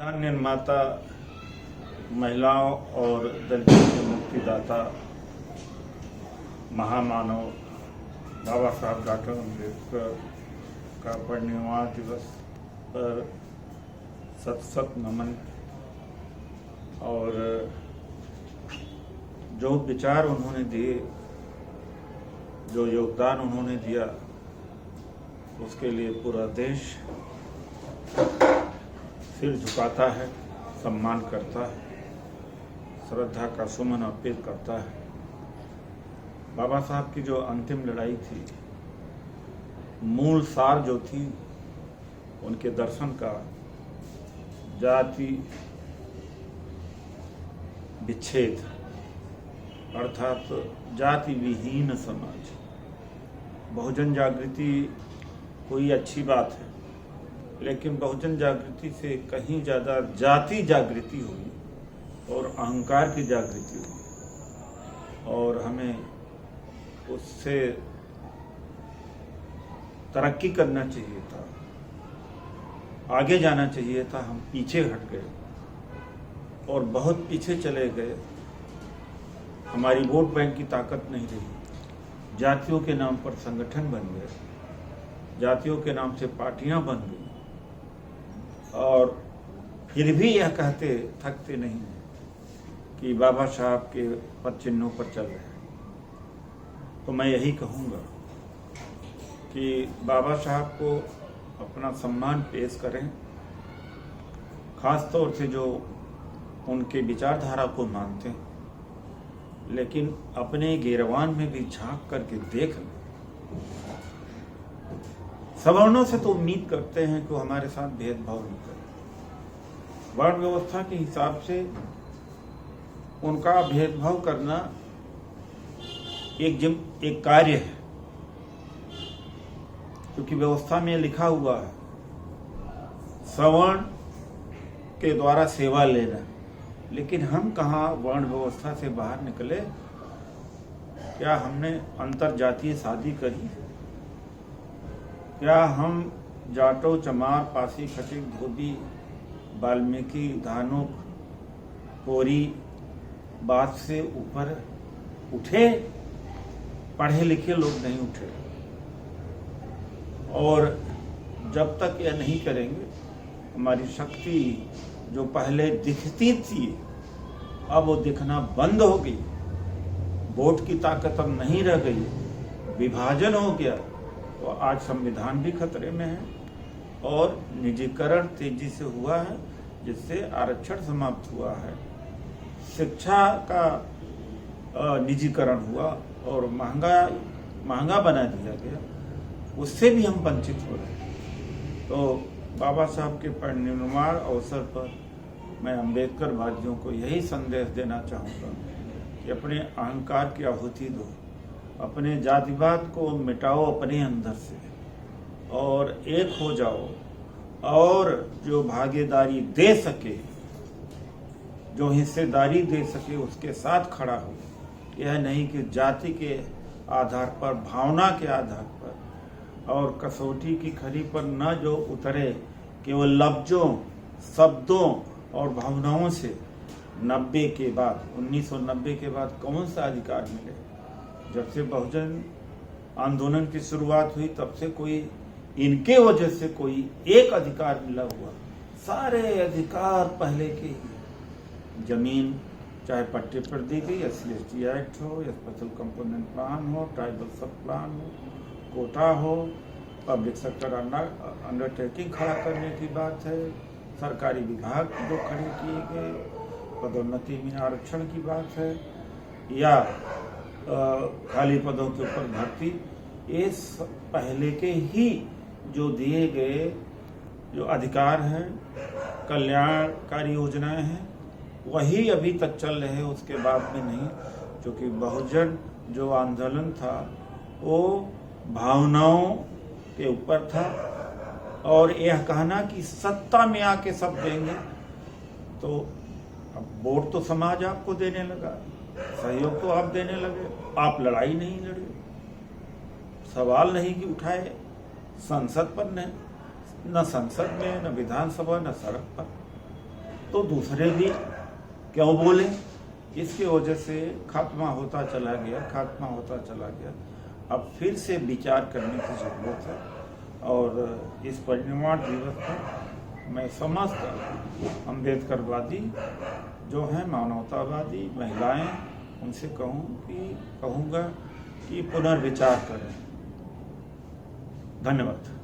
संविधान निर्माता, महिलाओं और दलितों के मुक्तिदाता, महामानव बाबा साहब डॉक्टर अम्बेडकर का परिनिर्वाण दिवस पर सत सत नमन। और जो विचार उन्होंने दिए, जो योगदान उन्होंने दिया, उसके लिए पूरा देश सिर झुकाता है, सम्मान करता है, श्रद्धा का सुमन अर्पित करता है। बाबा साहब की जो अंतिम लड़ाई थी, मूल सार जो थी उनके दर्शन का, जाति विच्छेद अर्थात जाति विहीन समाज। बहुजन जागृति कोई अच्छी बात है, लेकिन बहुजन जागृति से कहीं ज़्यादा जाति जागृति हुई और अहंकार की जागृति हुई, और हमें उससे तरक्की करना चाहिए था, आगे जाना चाहिए था। हम पीछे हट गए और बहुत पीछे चले गए। हमारी वोट बैंक की ताकत नहीं रही। जातियों के नाम पर संगठन बन गए, जातियों के नाम से पार्टियां बन गई, और फिर भी यह कहते थकते नहीं कि बाबा साहब के पद चिन्हों पर चल रहे हैं। तो मैं यही कहूँगा कि बाबा साहब को अपना सम्मान पेश करें, खास तौर से जो उनके विचारधारा को मानते हैं, लेकिन अपने गिरवान में भी झांक करके देख लें। सवर्णों से तो उम्मीद करते हैं कि वो हमारे साथ भेदभाव नहीं करें। वर्ण व्यवस्था के हिसाब से उनका भेदभाव करना एक कार्य है, क्योंकि व्यवस्था में लिखा हुआ है सवर्ण के द्वारा सेवा लेना। लेकिन हम कहाँ वर्ण व्यवस्था से बाहर निकले? क्या हमने अंतर जातीय शादी करी? क्या हम जाटो, चमार, पासी, खटिक, धोबी, वाल्मीकि, धानुक, कोरी बात से ऊपर उठे? पढ़े लिखे लोग नहीं उठे। और जब तक यह नहीं करेंगे, हमारी शक्ति जो पहले दिखती थी अब वो दिखना बंद हो गई। वोट की ताकत अब नहीं रह गई, विभाजन हो गया। तो आज संविधान भी खतरे में है और निजीकरण तेजी से हुआ है, जिससे आरक्षण समाप्त हुआ है। शिक्षा का निजीकरण हुआ और महंगा बना दिया गया, उससे भी हम वंचित हो रहे हैं। तो बाबा साहब के परिनिर्वाण अवसर पर मैं अम्बेडकर वादियों को यही संदेश देना चाहूँगा कि अपने अहंकार की आहुति दो, अपने जातिवाद को मिटाओ अपने अंदर से और एक हो जाओ, और जो भागीदारी दे सके, जो हिस्सेदारी दे सके, उसके साथ खड़ा हो। यह नहीं कि जाति के आधार पर, भावना के आधार पर और कसौटी की खरी पर न जो उतरे, केवल लफ्जों, शब्दों और भावनाओं से। 1990 के बाद कौन सा अधिकार मिले? जब से बहुजन आंदोलन की शुरुआत हुई तब से कोई इनके वजह से कोई एक अधिकार मिला हुआ? सारे अधिकार पहले के ही। जमीन चाहे पट्टे पर दी गई, SC/ST एक्ट हो, स्पेशल कंपोनेंट प्लान हो, ट्राइबल सब प्लान हो, कोटा हो, पब्लिक सेक्टर अंडरटेकिंग खड़ा करने की बात है, सरकारी विभाग जो खड़े किए गए, पदोन्नति में आरक्षण की बात है, या खाली पदों के ऊपर भर्ती। ये पहले के ही जो दिए गए जो अधिकार हैं, कल्याणकारी योजनाएं हैं, वही अभी तक चल रहे हैं, उसके बाद में नहीं। क्योंकि बहुजन जो आंदोलन था वो भावनाओं के ऊपर था, और यह कहना कि सत्ता में आके सब देंगे। तो अब वोट तो समाज आपको देने लगा, सहयोग तो आप देने लगे, आप लड़ाई नहीं लड़े, सवाल नहीं कि उठाए संसद पर, न संसद में, न विधानसभा, न सड़क पर। तो दूसरे भी क्यों बोले। इसकी वजह से खात्मा होता चला गया। अब फिर से विचार करने की जरूरत है। और इस परिनिर्वाण दिवस पर मैं समस्त अम्बेडकरवादी जो हैं, मानवतावादी महिलाएं, उनसे कहूँगा कि पुनर्विचार करें। धन्यवाद।